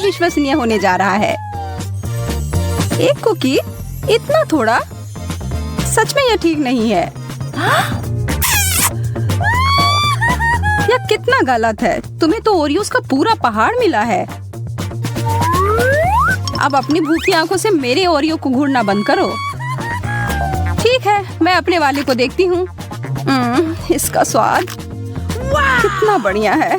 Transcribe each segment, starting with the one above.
अविश्वसनीय होने जा रहा है। एक कुकी, इतना थोड़ा? सच में यह ठीक नहीं है। यह कितना गलत है। तुम्हें तो ओरियोस का पूरा पहाड़ मिला है। अब अपनी भूखी आंखों से मेरे ओरियो को घूरना बंद करो। ठीक है, मैं अपने वाले को देखती हूँ। इसका स्वाद कितना बढ़िया है।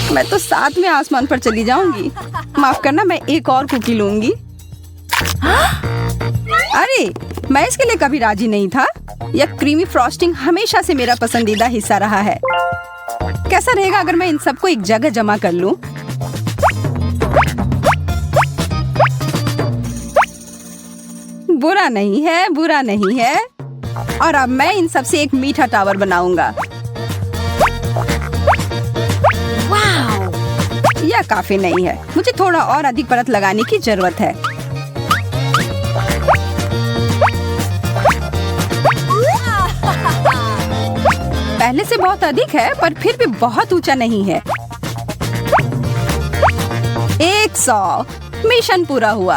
मैं तो साथ में आसमान पर चली जाऊंगी। माफ करना, मैं एक और कुकी लूंगी। अरे, मैं इसके लिए कभी राजी नहीं था। यह क्रीमी फ्रॉस्टिंग हमेशा से मेरा पसंदीदा हिस्सा रहा है। कैसा रहेगा अगर मैं इन सबको एक जगह जमा कर लूं? बुरा नहीं है, बुरा नहीं है। और अब मैं इन सब से एक मीठा टावर बनाऊंगा। यह काफी नहीं है। मुझे थोड़ा और अधिक परत लगाने की जरूरत है। पहले से बहुत अधिक है, पर फिर भी बहुत ऊंचा नहीं है। 100। मिशन पूरा हुआ।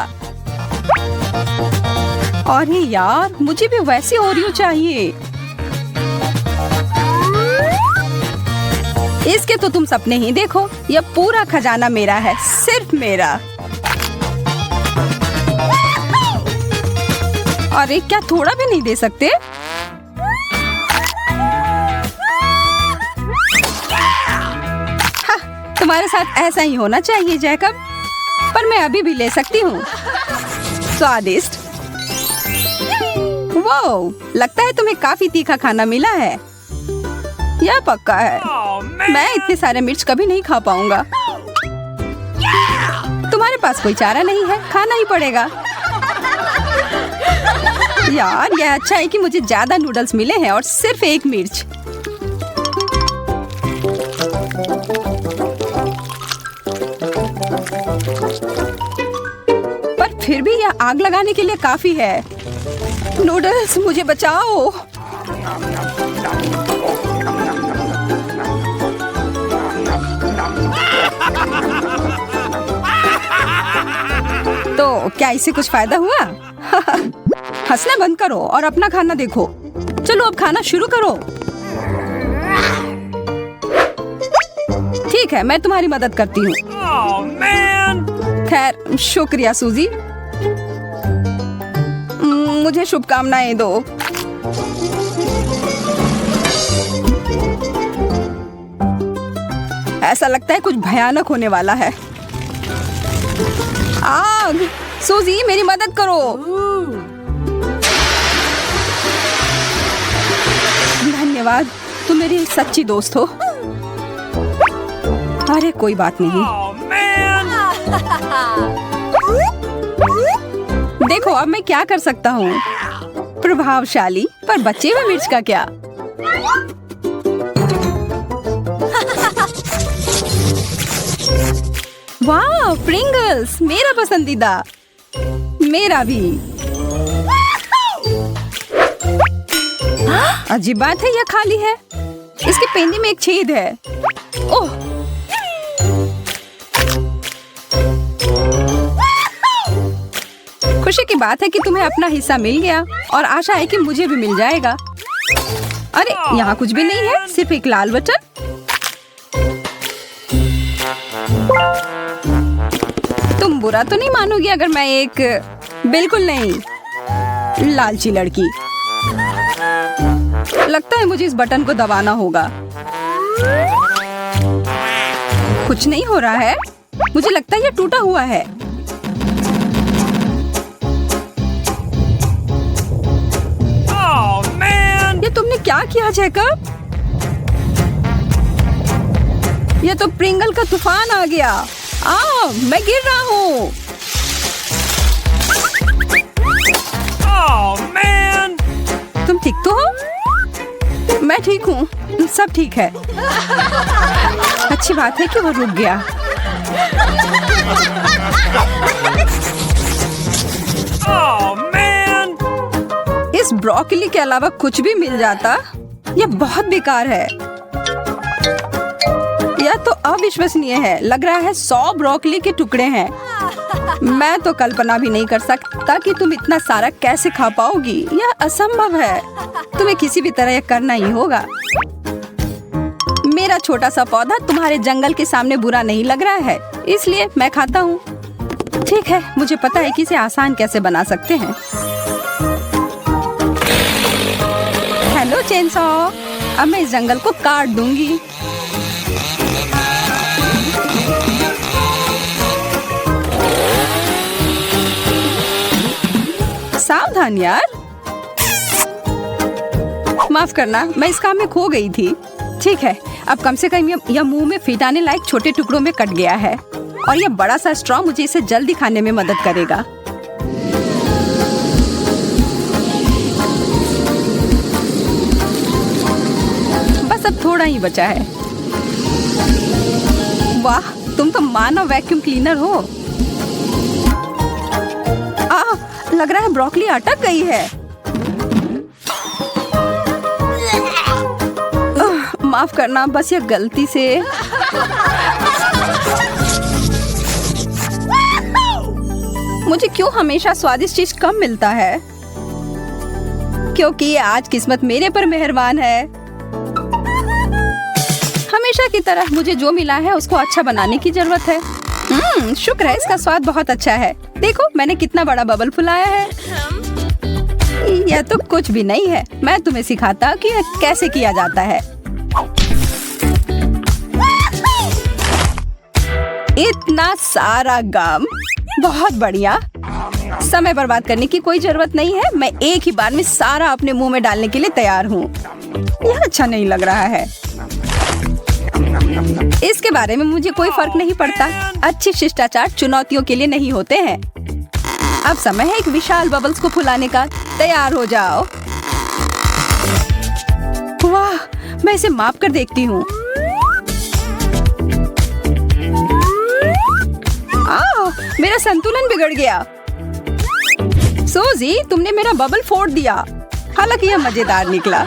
अरे यार, मुझे भी वैसे ओरियो चाहिए। इसके तो तुम सपने ही देखो। यह पूरा खजाना मेरा है, सिर्फ मेरा। अरे, क्या थोड़ा भी नहीं दे सकते? तुम्हारे साथ ऐसा ही होना चाहिए जैकब। पर मैं अभी भी ले सकती हूँ। स्वादिष्ट। वाओ, लगता है तुम्हें काफी तीखा खाना मिला है। यह पक्का है। मैं इतने सारे मिर्च कभी नहीं खा पाऊंगा। तुम्हारे पास कोई चारा नहीं है, खाना ही पड़ेगा। यार, यह अच्छा है कि मुझे ज्यादा नूडल्स मिले हैं और सिर्फ एक मिर्च। पर फिर भी यह आग लगाने के लिए काफी है। नूडल्स, मुझे बचाओ। तो क्या इससे कुछ फायदा हुआ? हंसना बंद करो और अपना खाना देखो। चलो अब खाना शुरू करो। ठीक है, मैं तुम्हारी मदद करती हूँ। खैर, शुक्रिया सूजी। मुझे शुभकामनाएं दो। ऐसा लगता है कुछ भयानक होने वाला है। आग! सूजी, मेरी मदद करो। धन्यवाद, तुम मेरी सच्ची दोस्त हो। अरे कोई बात नहीं। देखो, अब मैं क्या कर सकता हूँ। प्रभावशाली, पर बचे हुए मिर्च का क्या? वाह, प्रिंगल्स, मेरा पसंदीदा। मेरा भी। अजीब बात है, यह खाली है। इसके पेंदी में एक छेद है। ओह, खुशी की बात है कि तुम्हें अपना हिस्सा मिल गया और आशा है कि मुझे भी मिल जाएगा। अरे, यहाँ कुछ भी नहीं है, सिर्फ एक लाल बटन। तुम बुरा तो नहीं मानोगी अगर मैं एक बिल्कुल नहीं लालची लड़की। लगता है मुझे इस बटन को दबाना होगा। कुछ नहीं हो रहा है। मुझे लगता है ये टूटा हुआ है। ये तुमने क्या किया जैकब? ये तो प्रिंगल का तूफान आ गया। मैं गिर रहा हूँ। तुम ठीक तो हो? मैं ठीक हूँ, सब ठीक है। अच्छी बात है कि वो रुक गया। इस ब्रोकली के अलावा कुछ भी मिल जाता। यह बहुत बेकार है। यह तो अविश्वसनीय है। लग रहा है 100 ब्रोकली के टुकड़े हैं। मैं तो कल्पना भी नहीं कर सकता कि तुम इतना सारा कैसे खा पाओगी। यह असंभव है। तुम्हें किसी भी तरह यह करना ही होगा। मेरा छोटा सा पौधा तुम्हारे जंगल के सामने बुरा नहीं लग रहा है, इसलिए मैं खाता हूँ। ठीक है, मुझे पता है कि इसे आसान कैसे बना सकते हैं। हेलो चेनसॉ, अब मैं इस जंगल को काट दूंगी। सावधान यार। माफ करना, मैं इस काम में खो गई थी। ठीक है, अब कम से कम यह मुंह में फिट आने लायक छोटे टुकड़ों में कट गया है और यह बड़ा सा स्ट्रॉ मुझे इसे जल्दी खाने में मदद करेगा। बस अब थोड़ा ही बचा है। वाह, तुम तो मानव वैक्यूम क्लीनर हो। लग रहा है ब्रोकली अटक गई है। माफ करना, बस यह गलती से। मुझे क्यों हमेशा स्वादिष्ट चीज कम मिलता है? क्योंकि आज किस्मत मेरे पर मेहरबान है। हमेशा की तरह मुझे जो मिला है उसको अच्छा बनाने की जरूरत है। शुक्र है, इसका स्वाद बहुत अच्छा है। देखो मैंने कितना बड़ा बबल फुलाया है। यह तो कुछ भी नहीं है। मैं तुम्हें सिखाता कि यह कैसे किया जाता है। इतना सारा गम, बहुत बढ़िया। समय बर्बाद करने की कोई जरूरत नहीं है। मैं एक ही बार में सारा अपने मुंह में डालने के लिए तैयार हूँ। यह अच्छा नहीं लग रहा है। इसके बारे में मुझे कोई फर्क नहीं पड़ता। अच्छी शिष्टाचार चुनौतियों के लिए नहीं होते हैं। अब समय है एक विशाल बबल्स को फुलाने का। तैयार हो जाओ। वाह, मैं इसे माप कर देखती हूँ। मेरा संतुलन बिगड़ गया। सूजी, तुमने मेरा बबल फोड़ दिया। हालांकि यह मजेदार निकला।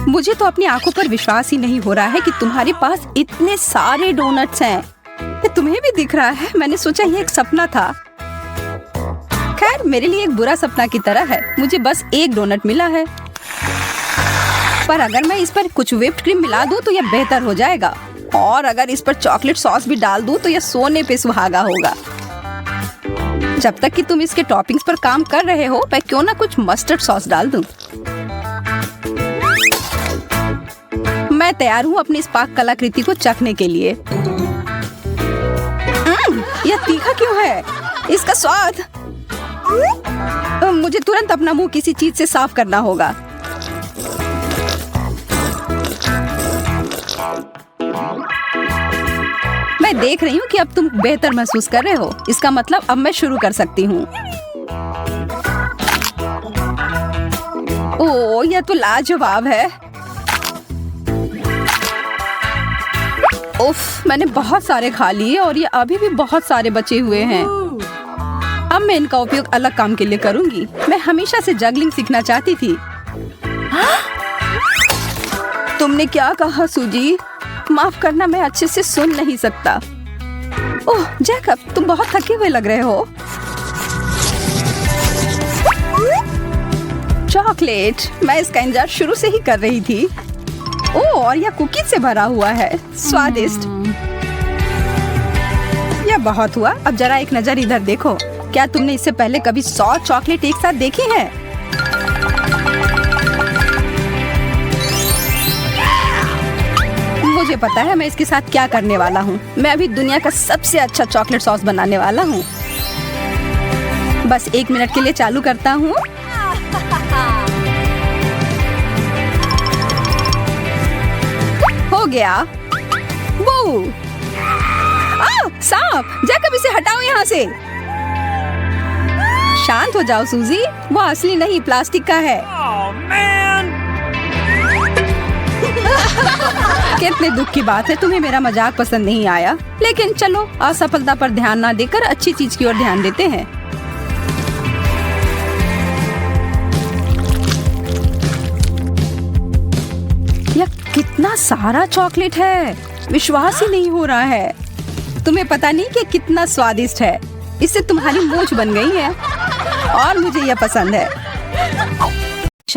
मुझे तो अपनी आंखों पर विश्वास ही नहीं हो रहा है कि तुम्हारे पास इतने सारे डोनट्स हैं। ये तुम्हें भी दिख रहा है। मैंने सोचा ये एक सपना था। खैर, मेरे लिए एक बुरा सपना की तरह है। मुझे बस एक डोनट मिला है, पर अगर मैं इस पर कुछ व्हिप्ड क्रीम मिला दूं तो यह बेहतर हो जाएगा। और अगर इस पर चॉकलेट सॉस भी डाल दूं तो यह सोने पे सुहागा होगा। जब तक कि तुम इसके टॉपिंग्स पर काम कर रहे हो, मैं क्यों ना कुछ मस्टर्ड सॉस डाल दूं। मैं तैयार हूँ अपनी इस पाक कलाकृति को चखने के लिए। यह तीखा क्यों है? इसका स्वाद। मुझे तुरंत अपना मुंह किसी चीज से साफ करना होगा। मैं देख रही हूँ कि अब तुम बेहतर महसूस कर रहे हो। इसका मतलब अब मैं शुरू कर सकती हूँ। ओह, यह तो लाजवाब है। उफ, मैंने बहुत सारे खा लिए और ये अभी भी बहुत सारे बचे हुए हैं। अब मैं इनका उपयोग अलग काम के लिए करूंगी। मैं हमेशा से जगलिंग सीखना चाहती थी। तुमने क्या कहा सूजी? माफ करना, मैं अच्छे से सुन नहीं सकता। ओह जैकब, तुम बहुत थके हुए लग रहे हो। चॉकलेट, मैं इसका इंतजार शुरू से ही कर रही थी। ओह, और यह कुकीज से भरा हुआ है। स्वादिष्ट। यह बहुत हुआ। अब जरा एक नजर इधर देखो। क्या तुमने इससे पहले कभी 100 चॉकलेट एक साथ देखी है? मुझे पता है मैं इसके साथ क्या करने वाला हूँ। मैं अभी दुनिया का सबसे अच्छा चॉकलेट सॉस बनाने वाला हूँ। बस 1 मिनट के लिए चालू करता हूँ। हो गया। वो सांप, जैकब इसे हटाओ यहाँ से। शांत हो जाओ सूजी, वो असली नहीं प्लास्टिक का है। कितने दुख की बात है, तुम्हें मेरा मजाक पसंद नहीं आया। लेकिन चलो, असफलता पर ध्यान ना देकर अच्छी चीज की ओर ध्यान देते हैं। यह कितना सारा चॉकलेट है, विश्वास ही नहीं हो रहा है। तुम्हें पता नहीं कि कितना स्वादिष्ट है। इससे तुम्हारी मूंछ बन गई है और मुझे यह पसंद है।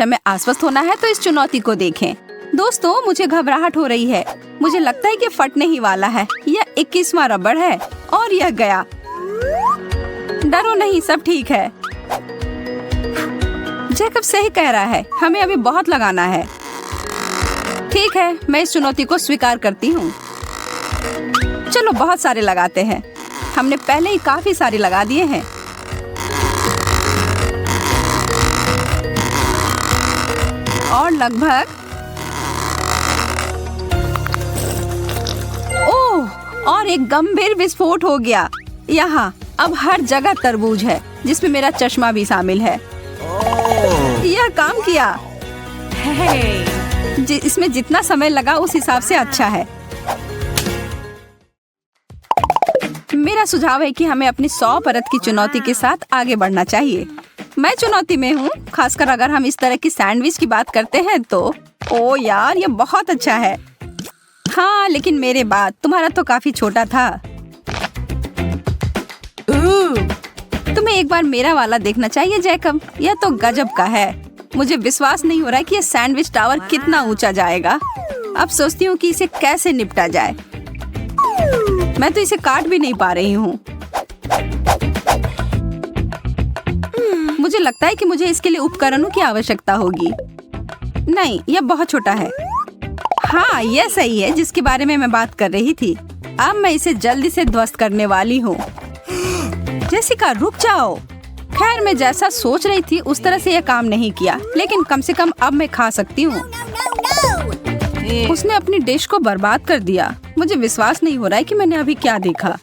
में आश्वस्त होना है तो इस चुनौती को देखें। दोस्तों, मुझे घबराहट हो रही है। मुझे लगता है कि फटने ही वाला है। यह 21वां रबड़ है और यह गया। डरो नहीं, सब ठीक है। जैकब सही कह रहा है, हमें अभी बहुत लगाना है। ठीक है, मैं इस चुनौती को स्वीकार करती हूँ। चलो बहुत सारे लगाते हैं। हमने पहले ही काफी सारे लगा दिए हैं। और लगभग ओह, और एक गंभीर विस्फोट हो गया। यहाँ अब हर जगह तरबूज है, जिसमें मेरा चश्मा भी शामिल है। यह काम किया। इसमें जितना समय लगा उस हिसाब से अच्छा है। मेरा सुझाव है कि हमें अपनी 100 परत की चुनौती के साथ आगे बढ़ना चाहिए। मैं चुनौती में हूँ, खासकर अगर हम इस तरह की सैंडविच की बात करते हैं तो। ओ यार, ये बहुत अच्छा है। हाँ, लेकिन मेरे बाद तुम्हारा तो काफी छोटा था। तुम्हें एक बार मेरा वाला देखना चाहिए जैकब। यह तो गजब का है। मुझे विश्वास नहीं हो रहा है कि यह सैंडविच टावर कितना ऊंचा जाएगा। अब सोचती हूँ कि इसे कैसे निपटा जाए। मैं तो इसे काट भी नहीं पा रही हूँ। मुझे लगता है कि मुझे इसके लिए उपकरणों की आवश्यकता होगी। नहीं, यह बहुत छोटा है। हाँ, यह सही है जिसके बारे में मैं बात कर रही थी। अब मैं इसे जल्दी से ध्वस्त करने वाली हूँ। जेसिका, रुक जाओ। खैर, मैं जैसा सोच रही थी उस तरह से यह काम नहीं किया, लेकिन कम से कम अब मैं खा सकती हूँ। उसने अपनी डिश को बर्बाद कर दिया। मुझे विश्वास नहीं हो रहा है कि मैंने अभी क्या देखा।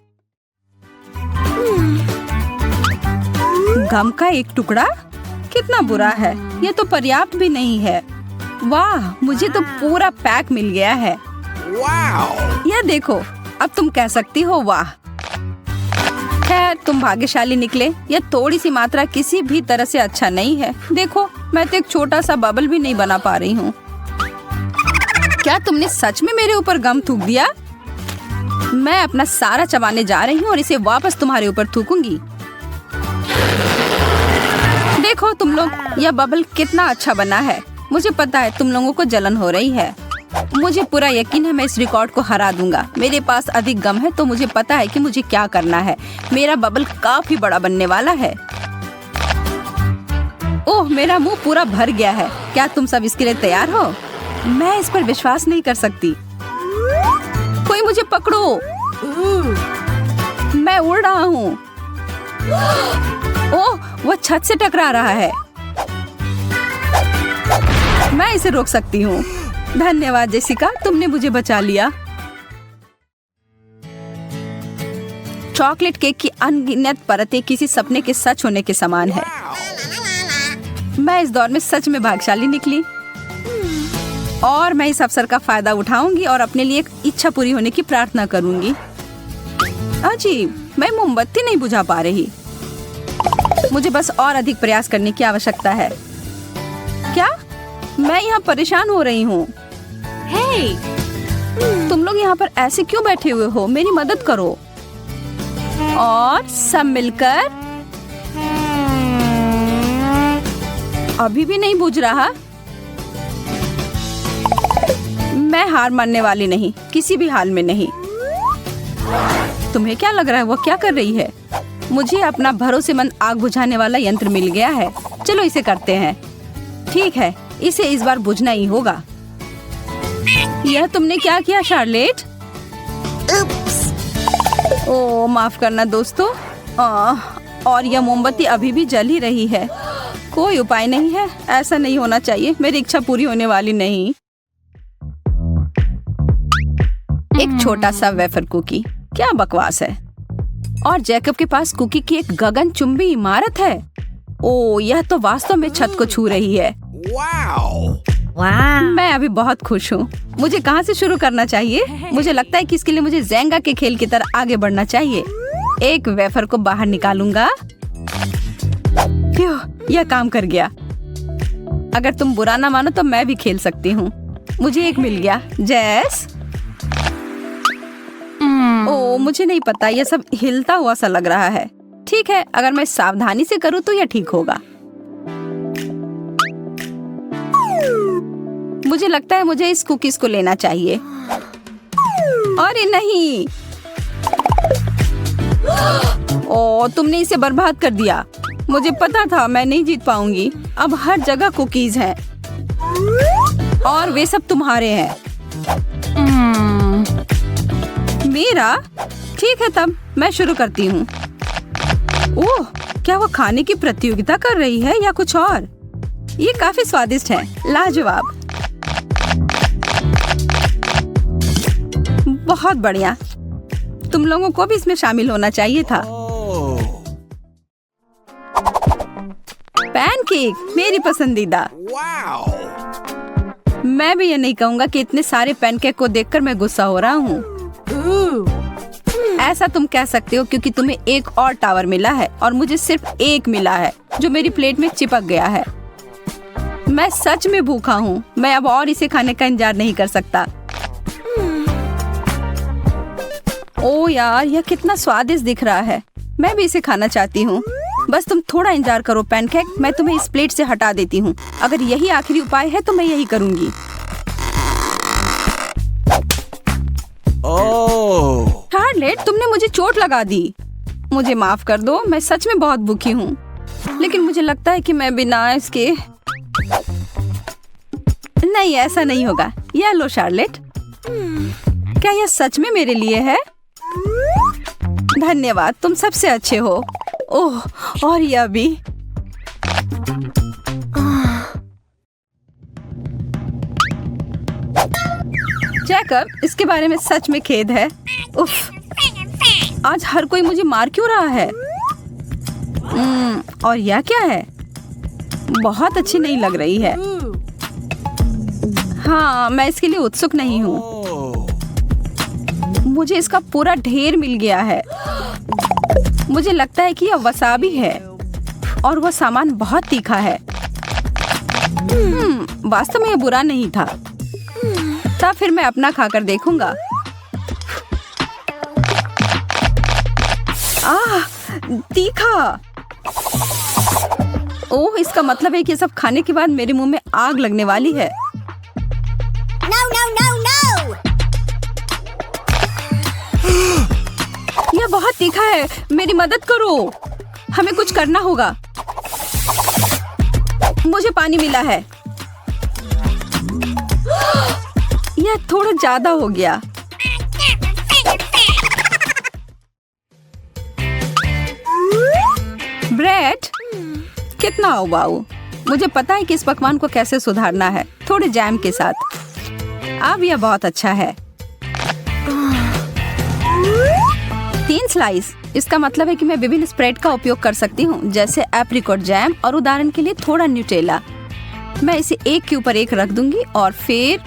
गम का एक टुकड़ा? कितना बुरा है। यह तो पर्याप्त भी नहीं है। वाह, मुझे तो पूरा पैक मिल गया है। यह देखो, अब तुम कह सकती हो वाह। खैर, तुम भाग्यशाली निकले। यह थोड़ी सी मात्रा किसी भी तरह से अच्छा नहीं है। देखो, मैं तो एक छोटा सा बबल भी नहीं बना पा रही हूँ। क्या तुमने सच में मेरे ऊपर गम थूक दिया? मैं अपना सारा चबाने जा रही हूँ और इसे वापस तुम्हारे ऊपर थूकूंगी। देखो तुम लोग, यह बबल कितना अच्छा बना है। मुझे पता है तुम लोगों को जलन हो रही है। मुझे पूरा यकीन है मैं इस रिकॉर्ड को हरा दूंगा। मेरे पास अधिक गम है तो मुझे पता है कि मुझे क्या करना है। मेरा बबल काफी बड़ा बनने वाला है। ओह, मेरा मुंह पूरा भर गया है। क्या तुम सब इसके लिए तैयार हो? मैं इस पर विश्वास नहीं कर सकती। कोई मुझे पकड़ो। मैं उड़ रहा हूँ। ओह, वो छत से टकरा रहा है। मैं इसे रोक सकती हूँ। धन्यवाद जेसिका, तुमने मुझे बचा लिया। चॉकलेट केक की अनगिनत परतें किसी सपने के सच होने के समान है। मैं इस दौर में सच में भाग्यशाली निकली और मैं इस अवसर का फायदा उठाऊंगी और अपने लिए एक इच्छा पूरी होने की प्रार्थना करूंगी। अजीब, मैं मोमबत्ती नहीं बुझा पा रही। मुझे बस और अधिक प्रयास करने की आवश्यकता है। क्या? मैं यहाँ परेशान हो रही हूँ। तुम लोग यहाँ पर ऐसे क्यों बैठे हुए हो? मेरी मदद करो। और सब मिलकर। अभी भी नहीं बुझ रहा। मैं हार मानने वाली नहीं, किसी भी हाल में नहीं। तुम्हें क्या लग रहा है वो क्या कर रही है? मुझे अपना भरोसेमंद आग बुझाने वाला यंत्र मिल गया है। चलो इसे करते हैं। ठीक है, इसे इस बार बुझना ही होगा। यह तुमने क्या किया शार्लेट? ओह, माफ करना दोस्तों। और यह मोमबत्ती अभी भी जल ही रही है। कोई उपाय नहीं है, ऐसा नहीं होना चाहिए। मेरी इच्छा पूरी होने वाली नहीं। एक छोटा सा वेफर कुकी, क्या बकवास है। और जैकब के पास कुकी की एक गगनचुंबी इमारत है। ओह, यह तो वास्तव में छत को छू रही है। मैं अभी बहुत खुश हूँ। मुझे कहाँ से शुरू करना चाहिए? मुझे लगता है कि इसके लिए मुझे ज़ेंगा के खेल की तरह आगे बढ़ना चाहिए। एक वेफर को बाहर निकालूंगा। यह काम कर गया। अगर तुम बुरा ना मानो तो मैं भी खेल सकती हूँ। मुझे एक मिल गया। जैस, ओ मुझे नहीं पता, यह सब हिलता हुआ सा लग रहा है। ठीक है, अगर मैं सावधानी से करूँ तो यह ठीक होगा। मुझे लगता है मुझे इस कुकीज को लेना चाहिए। अरे नहीं, ओ तुमने इसे बर्बाद कर दिया। मुझे पता था मैं नहीं जीत पाऊंगी। अब हर जगह कुकीज हैं और वे सब तुम्हारे हैं। मेरा? ठीक है, तब मैं शुरू करती हूँ। ओह, क्या वो खाने की प्रतियोगिता कर रही है या कुछ और? ये काफी स्वादिष्ट है। लाजवाब, बहुत बढ़िया। तुम लोगों को भी इसमें शामिल होना चाहिए था। पैनकेक मेरी पसंदीदा। मैं भी ये नहीं कहूँगा कि इतने सारे पैनकेक को देखकर मैं गुस्सा हो रहा हूँ। ऐसा तुम कह सकते हो क्योंकि तुम्हें एक और टावर मिला है और मुझे सिर्फ एक मिला है जो मेरी प्लेट में चिपक गया है। मैं सच में भूखा हूँ। मैं अब और इसे खाने का इंतजार नहीं कर सकता। ओ यार, यह कितना स्वादिष्ट दिख रहा है। मैं भी इसे खाना चाहती हूँ। बस तुम थोड़ा इंतजार करो पैनकेक, मैं तुम्हें इस प्लेट से हटा देती हूँ। अगर यही आखिरी उपाय है तो मैं यही करूँगी। शार्लेट, तुमने मुझे चोट लगा दी। मुझे माफ कर दो, मैं सच में बहुत भूखी हूँ। लेकिन मुझे लगता है कि मैं बिना इसके नहीं, ऐसा नहीं होगा। यह लो शार्लेट। क्या यह सच में मेरे लिए है? धन्यवाद, तुम सबसे अच्छे हो। ओह, और यह भी। जैकब, इसके बारे में सच में खेद है। उफ, आज हर कोई मुझे मार क्यों रहा है? और यह क्या है? बहुत अच्छी नहीं लग रही है। हाँ, मैं इसके लिए उत्सुक नहीं हूँ। मुझे इसका पूरा ढेर मिल गया है। मुझे लगता है कि यह वसाबी है और वह सामान बहुत तीखा है। वास्तव में यह बुरा नहीं था। तब फिर मैं अपना खाकर देखूंगा। तीखा। ओह, इसका मतलब है कि सब खाने के बाद मेरे मुंह में आग लगने वाली है। No, no, no, no! यह बहुत तीखा है। मेरी मदद करो। हमें कुछ करना होगा। मुझे पानी मिला है। यह थोड़ा ज्यादा हो गया। ब्रेड, कितना उबाऊ। मुझे पता है कि इस पकवान को कैसे सुधारना है, थोड़े जैम के साथ। अब यह बहुत अच्छा है। 3 स्लाइस। इसका मतलब है कि मैं विभिन्न स्प्रेड का उपयोग कर सकती हूँ, जैसे एप्रिकॉट जैम और उदाहरण के लिए थोड़ा न्यूटेला। मैं इसे एक के ऊपर एक रख दूंगी और फिर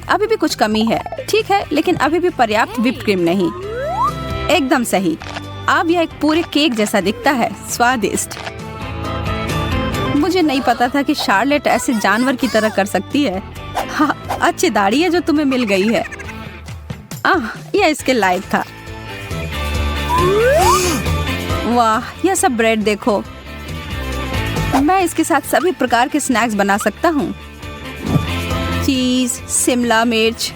अभी भी कुछ कमी है। ठीक है, लेकिन अभी भी पर्याप्त व्हिप्ड क्रीम नहीं। एकदम सही। अब यह एक पूरे केक जैसा दिखता है। स्वादिष्ट। मुझे नहीं पता था कि शार्लेट ऐसे जानवर की तरह कर सकती है। हाँ, अच्छी दाढ़ी है जो तुम्हें मिल गई है। यह इसके लायक था। वाह, यह सब ब्रेड देखो। मैं इसके साथ सभी प्रकार के स्नैक्स बना सकता हूँ। चीज, शिमला मिर्च।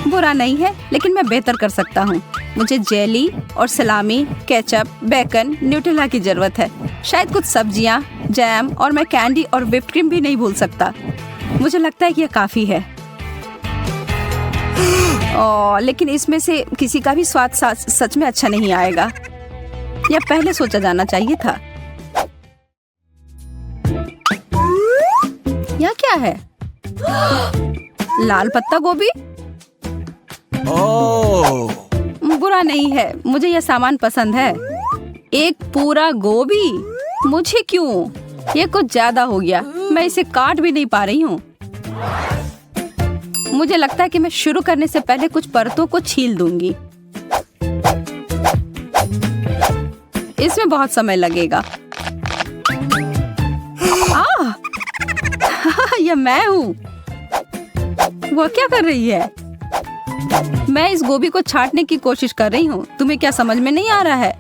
बुरा नहीं है, लेकिन मैं बेहतर कर सकता हूँ। मुझे जेली और सलामी, केचप, बेकन, न्यूटेला की जरूरत है। शायद कुछ सब्जियाँ, जैम और मैं कैंडी और व्हिप्ड क्रीम भी नहीं भूल सकता। मुझे लगता है कि यह काफी है। लेकिन इसमें से किसी का भी स्वाद सच में अच्छा नहीं आएगा। यह पहले सोचा जाना चाहिए था। यह क्या है? लाल पत्ता गोभी? बुरा नहीं है, मुझे यह सामान पसंद है। एक पूरा गोभी? मुझे क्यों? ये कुछ ज्यादा हो गया। मैं इसे काट भी नहीं पा रही हूँ। मुझे लगता है कि मैं शुरू करने से पहले कुछ परतों को छील दूंगी। इसमें बहुत समय लगेगा। यह मैं हूँ। वह क्या कर रही है? मैं इस गोभी को छांटने की कोशिश कर रही हूँ। तुम्हें क्या समझ में नहीं आ रहा है?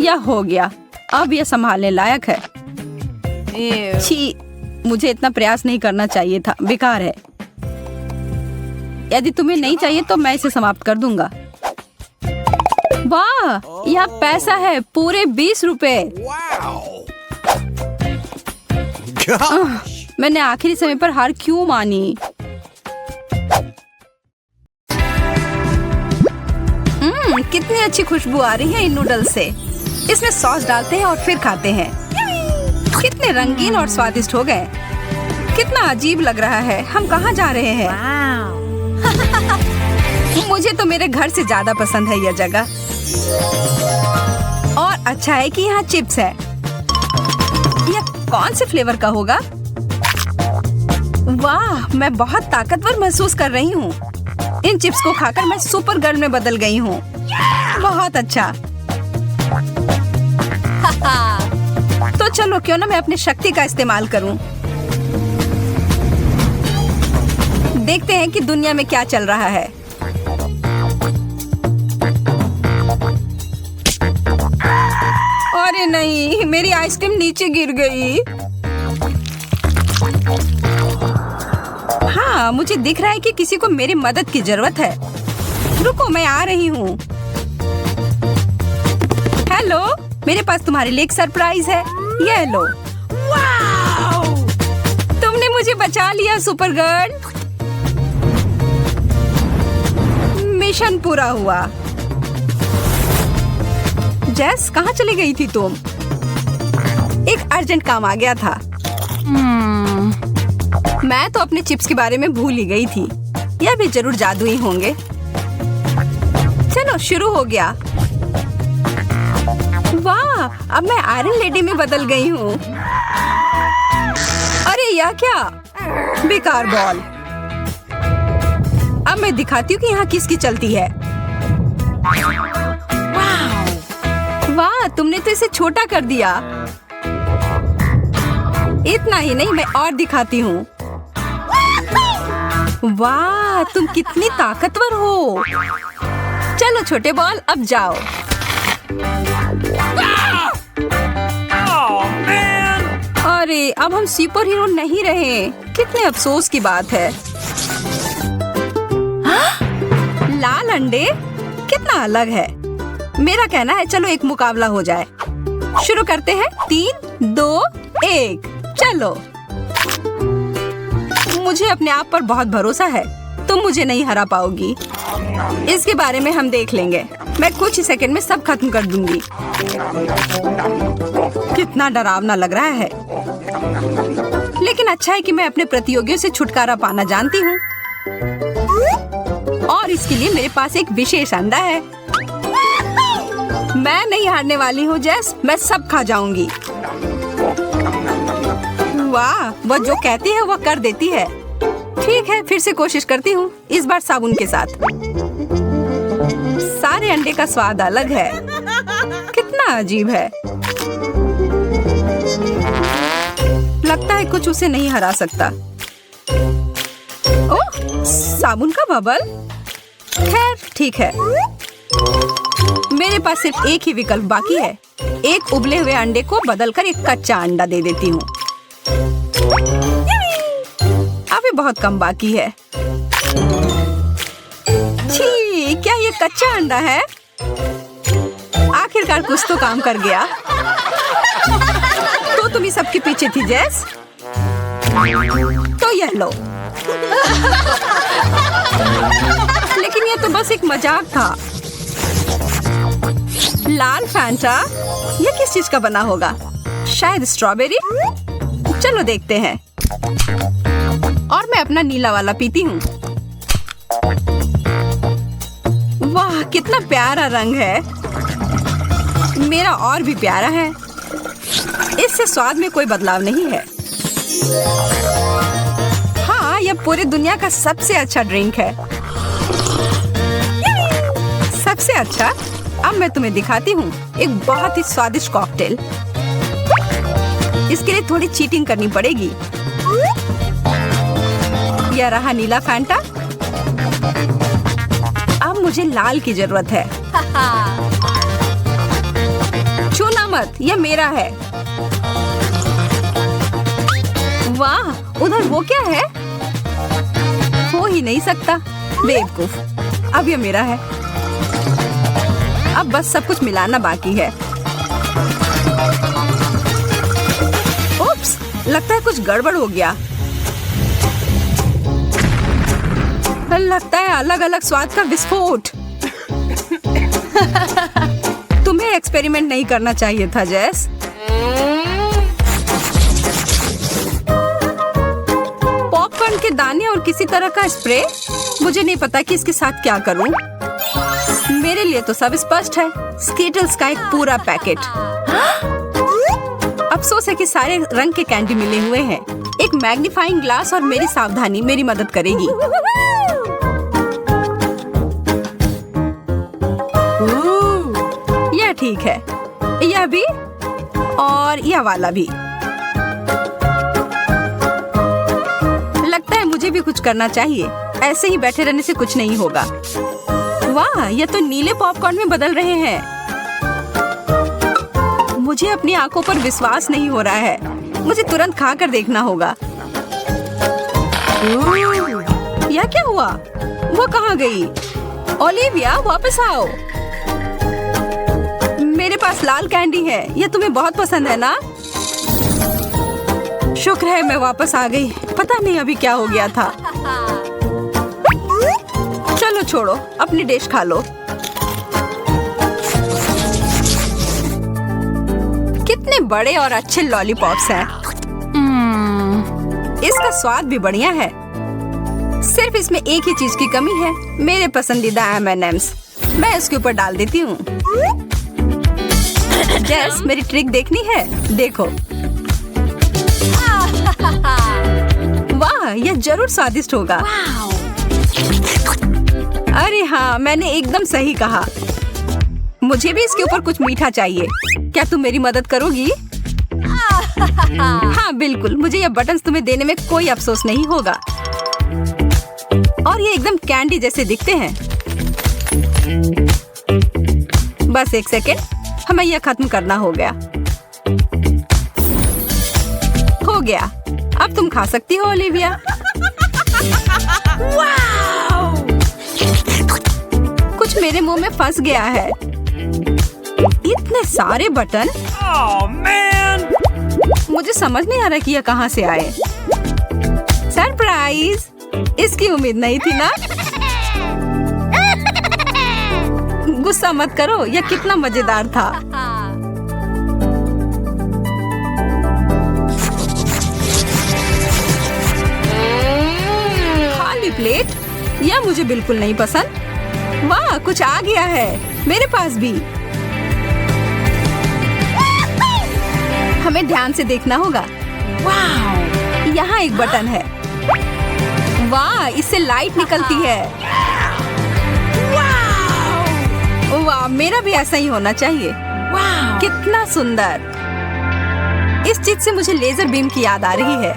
यह हो गया। अब यह संभालने लायक है। छी, मुझे इतना प्रयास नहीं करना चाहिए था। बेकार है। यदि तुम्हें नहीं चाहिए तो मैं इसे समाप्त कर दूंगा। वाह, यह पैसा है, पूरे 20 रुपए। मैंने आखिरी समय पर हार क्यों मानी? कितनी अच्छी खुशबू आ रही है इन नूडल्स से। इसमें सॉस डालते हैं और फिर खाते हैं। कितने रंगीन और स्वादिष्ट हो गए। कितना अजीब लग रहा है। हम कहाँ जा रहे हैं? मुझे तो मेरे घर से ज्यादा पसंद है यह जगह। और अच्छा है कि यहाँ चिप्स है। यह कौन से फ्लेवर का होगा? वाह, मैं बहुत ताकतवर महसूस कर रही हूँ। इन चिप्स को खाकर मैं सुपर गर्ल में बदल गई हूँ। बहुत अच्छा। तो चलो, क्यों ना मैं अपनी शक्ति का इस्तेमाल करूँ। देखते हैं कि दुनिया में क्या चल रहा है। अरे नहीं, मेरी आइसक्रीम नीचे गिर गई। हाँ, मुझे दिख रहा है कि किसी को मेरी मदद की जरूरत है। रुको, मैं आ रही हूँ। हेलो, मेरे पास तुम्हारे लिए एक सरप्राइज है। ये लो। वाओ! तुमने मुझे बचा लिया सुपर गर्ल। मिशन पूरा हुआ। जेस, कहाँ चली गई थी तुम? एक अर्जेंट काम आ गया था। मैं तो अपने चिप्स के बारे में भूल ही गई थी। यह भी जरूर जादुई होंगे। चलो, शुरू हो गया। वाह, अब मैं आयरन लेडी में बदल गई हूँ। अरे यह क्या? बेकार बॉल। अब मैं दिखाती हूँ कि यहाँ किसकी चलती है। वाह, तुमने तो इसे छोटा कर दिया। इतना ही नहीं, मैं और दिखाती हूँ। वाह, तुम कितनी ताकतवर हो। चलो छोटे बॉल, अब जाओ। अरे, अब हम सुपर हीरो नहीं रहे। कितने अफसोस की बात है। लाल अंडे कितना अलग है। मेरा कहना है चलो एक मुकाबला हो जाए। शुरू करते हैं। 3, 2, 1, चलो। मुझे अपने आप पर बहुत भरोसा है। तुम मुझे नहीं हरा पाओगी। इसके बारे में हम देख लेंगे। मैं कुछ ही सेकंड में सब खत्म कर दूंगी। कितना डरावना लग रहा है। लेकिन अच्छा है कि मैं अपने प्रतियोगियों से छुटकारा पाना जानती हूँ। और इसके लिए मेरे पास एक विशेष अंडा है। मैं नहीं हारने वाली हूँ जेस। मैं सब खा जाऊंगी। वाह, वह जो कहती है वह कर देती है। ठीक है, फिर से कोशिश करती हूँ। इस बार साबुन के साथ। सारे अंडे का स्वाद अलग है। कितना अजीब है। लगता है कुछ उसे नहीं हरा सकता। ओह, साबुन का बबल। खैर, ठीक है। मेरे पास सिर्फ एक ही विकल्प बाकी है। एक उबले हुए अंडे को बदलकर एक कच्चा अंडा दे देती हूँ। अभी बहुत कम बाकी है। छी, क्या ये कच्चा अंडा है? आखिरकार कुछ तो काम कर गया। तो तुम ही सबके पीछे थी जेस। तो यह लो। लेकिन ये तो बस एक मजाक था। लाल फैंटा, ये किस चीज का बना होगा? शायद स्ट्रॉबेरी। चलो देखते हैं। और मैं अपना नीला वाला पीती हूँ। वाह, कितना प्यारा रंग है। मेरा और भी प्यारा है। इससे स्वाद में कोई बदलाव नहीं है। हाँ, यह पूरी दुनिया का सबसे अच्छा ड्रिंक है। सबसे अच्छा। अब मैं तुम्हें दिखाती हूँ एक बहुत ही स्वादिष्ट कॉकटेल। इसके लिए थोड़ी चीटिंग करनी पड़ेगी। यह रहा नीला फैंटा। मुझे लाल की जरूरत है। छूना मत, यह मेरा है। वाह, उधर वो क्या है? हो ही नहीं सकता, बेवकूफ। अब ये मेरा है। अब बस सब कुछ मिलाना बाकी है। उप्स, लगता है कुछ गड़बड़ हो गया। लगता है अलग अलग स्वाद का विस्फोट। तुम्हें एक्सपेरिमेंट नहीं करना चाहिए था जेस। पॉपकॉर्न के दाने और किसी तरह का स्प्रे। मुझे नहीं पता कि इसके साथ क्या करूं। मेरे लिए तो सब स्पष्ट है। स्कीटल्स का एक पूरा पैकेट। अफसोस है कि सारे रंग के कैंडी मिले हुए हैं। एक मैग्नीफाइंग ग्लास और मेरी सावधानी मेरी मदद करेगी। यह ठीक है। यह भी और यह वाला भी। लगता है मुझे भी कुछ करना चाहिए। ऐसे ही बैठे रहने से कुछ नहीं होगा। वाह, यह तो नीले पॉपकॉर्न में बदल रहे हैं। मुझे अपनी आंखों पर विश्वास नहीं हो रहा है। मुझे तुरंत खाकर देखना होगा। यह क्या हुआ? वो कहाँ गई? ओलिविया, वापस आओ। मेरे पास लाल कैंडी है। यह तुम्हें बहुत पसंद है ना? शुक्र है मैं वापस आ गई। पता नहीं अभी क्या हो गया था। चलो छोड़ो, अपनी डिश खा लो। कितने बड़े और अच्छे लॉलीपॉप्स हैं। इसका स्वाद भी बढ़िया है। सिर्फ इसमें एक ही चीज की कमी है, मेरे पसंदीदा M&Ms। मैं इसके ऊपर डाल देती हूँ। जेस, मेरी ट्रिक देखनी है? देखो। वाह, यह जरूर स्वादिष्ट होगा। अरे हाँ, मैंने एकदम सही कहा। मुझे भी इसके ऊपर कुछ मीठा चाहिए। क्या तुम मेरी मदद करोगी? हाँ बिल्कुल, मुझे यह बटन्स तुम्हें देने में कोई अफसोस नहीं होगा। और ये एकदम कैंडी जैसे दिखते हैं। बस एक सेकेंड, हमें यह खत्म करना हो गया। हो गया, अब तुम खा सकती हो ओलिविया। कुछ मेरे मुंह में फंस गया है। इतने सारे बटन। मुझे समझ नहीं आ रहा कि यह कहाँ से आए। सरप्राइज! इसकी उम्मीद नहीं थी ना? गुस्सा मत करो, यह कितना मजेदार था। खाली प्लेट? यह मुझे बिल्कुल नहीं पसंद। वाह, कुछ आ गया है मेरे पास भी। हमें ध्यान से देखना होगा। वाह, यहाँ एक बटन है। वाह, इससे लाइट निकलती है। वाह, मेरा भी ऐसा ही होना चाहिए। वाह, कितना सुंदर। इस चीज से मुझे लेजर बीम की याद आ रही है।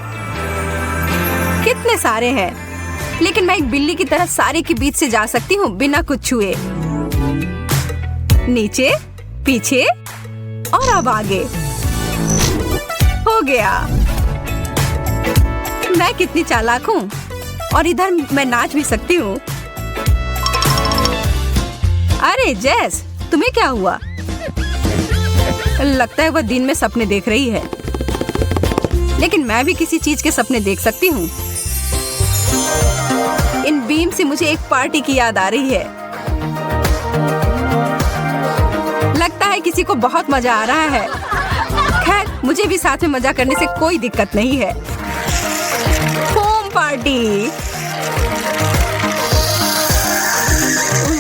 कितने सारे हैं, लेकिन मैं एक बिल्ली की तरह सारे के बीच से जा सकती हूँ बिना कुछ छुए। नीचे, पीछे और अब आगे। हो गया। मैं कितनी चालाक हूँ। और इधर मैं नाच भी सकती हूँ। अरे जेस, तुम्हें क्या हुआ? लगता है वह दिन में सपने देख रही है। लेकिन मैं भी किसी चीज के सपने देख सकती हूँ। इन बीम से मुझे एक पार्टी की याद आ रही है। लगता है किसी को बहुत मजा आ रहा है। खैर, मुझे भी साथ में मजा करने से कोई दिक्कत नहीं है। Foam party.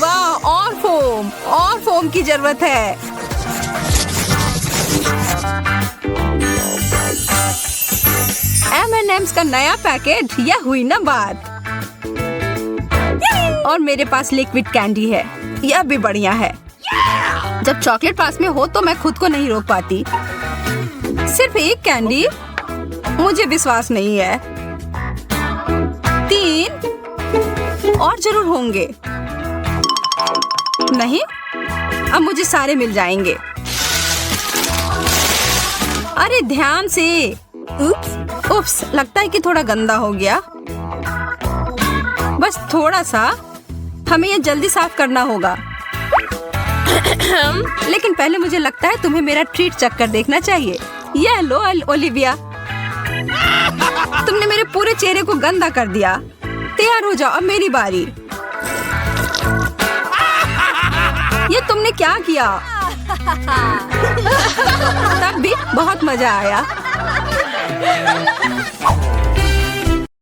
वाह, और फोम की जरूरत है। M&M's का नया पैकेट, यह हुई ना बात। और मेरे पास लिक्विड कैंडी है, यह भी बढ़िया है। जब चॉकलेट पास में हो तो मैं खुद को नहीं रोक पाती। सिर्फ एक कैंडी? मुझे विश्वास नहीं है। 3 और जरूर होंगे। नहीं, अब मुझे सारे मिल जाएंगे। अरे ध्यान से। उप्स, लगता है कि थोड़ा गंदा हो गया। बस थोड़ा सा। हमें ये जल्दी साफ करना होगा। लेकिन पहले मुझे लगता है तुम्हें मेरा ट्रीट चक्कर देखना चाहिए। यह लो ओलिविया, तुमने मेरे पूरे चेहरे को गंदा कर दिया। तैयार हो जाओ, अब मेरी बारी। ये तुमने क्या किया? तब भी बहुत मजा आया।